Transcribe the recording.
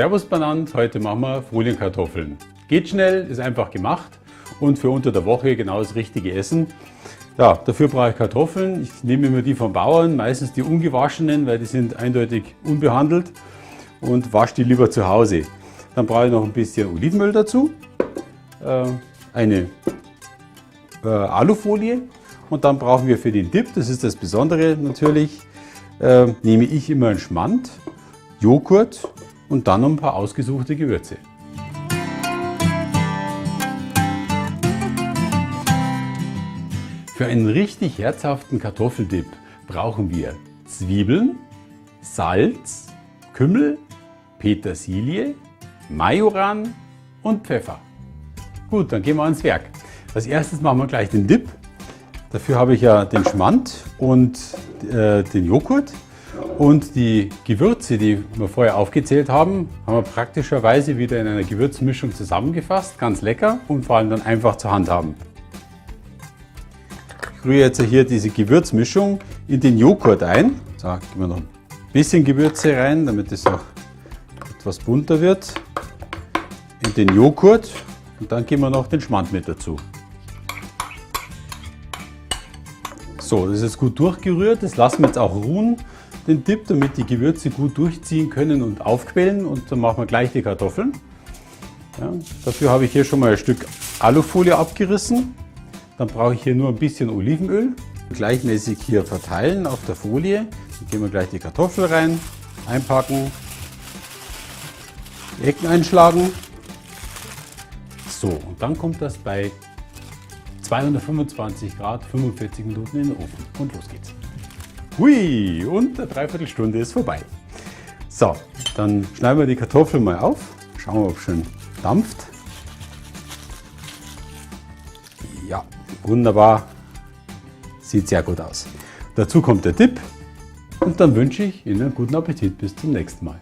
Servus benannt, heute machen wir Folienkartoffeln. Geht schnell, ist einfach gemacht und für unter der Woche genau das richtige Essen. Ja, dafür brauche ich Kartoffeln. Ich nehme immer die vom Bauern, meistens die ungewaschenen, weil die sind eindeutig unbehandelt und wasche die lieber zu Hause. Dann brauche ich noch ein bisschen Olivenöl dazu, eine Alufolie und dann brauchen wir für den Dip, das ist das Besondere natürlich, nehme ich immer einen Schmand, Joghurt und dann noch ein paar ausgesuchte Gewürze. Für einen richtig herzhaften Kartoffeldip brauchen wir Zwiebeln, Salz, Kümmel, Petersilie, Majoran und Pfeffer. Gut, dann gehen wir ans Werk. Als erstes machen wir gleich den Dip. Dafür habe ich ja den Schmand und den Joghurt. Und die Gewürze, die wir vorher aufgezählt haben, haben wir praktischerweise wieder in einer Gewürzmischung zusammengefasst. Ganz lecker und vor allem dann einfach zur Handhaben. Ich rühre jetzt hier diese Gewürzmischung in den Joghurt ein. So, geben wir noch ein bisschen Gewürze rein, damit es auch etwas bunter wird. In den Joghurt und dann geben wir noch den Schmand mit dazu. So, das ist jetzt gut durchgerührt. Das lassen wir jetzt auch ruhen, den Dip, damit die Gewürze gut durchziehen können und aufquellen. Und dann machen wir gleich die Kartoffeln. Ja, dafür habe ich hier schon mal ein Stück Alufolie abgerissen. Dann brauche ich hier nur ein bisschen Olivenöl. Gleichmäßig hier verteilen auf der Folie. Dann geben wir gleich die Kartoffel rein, einpacken, die Ecken einschlagen. So, und dann kommt das bei 225 Grad 45 Minuten in den Ofen. Und los geht's. Hui, und eine Dreiviertelstunde ist vorbei. So, dann schneiden wir die Kartoffeln mal auf. Schauen wir, ob es schön dampft. Ja, wunderbar. Sieht sehr gut aus. Dazu kommt der Dip. Und dann wünsche ich Ihnen einen guten Appetit. Bis zum nächsten Mal.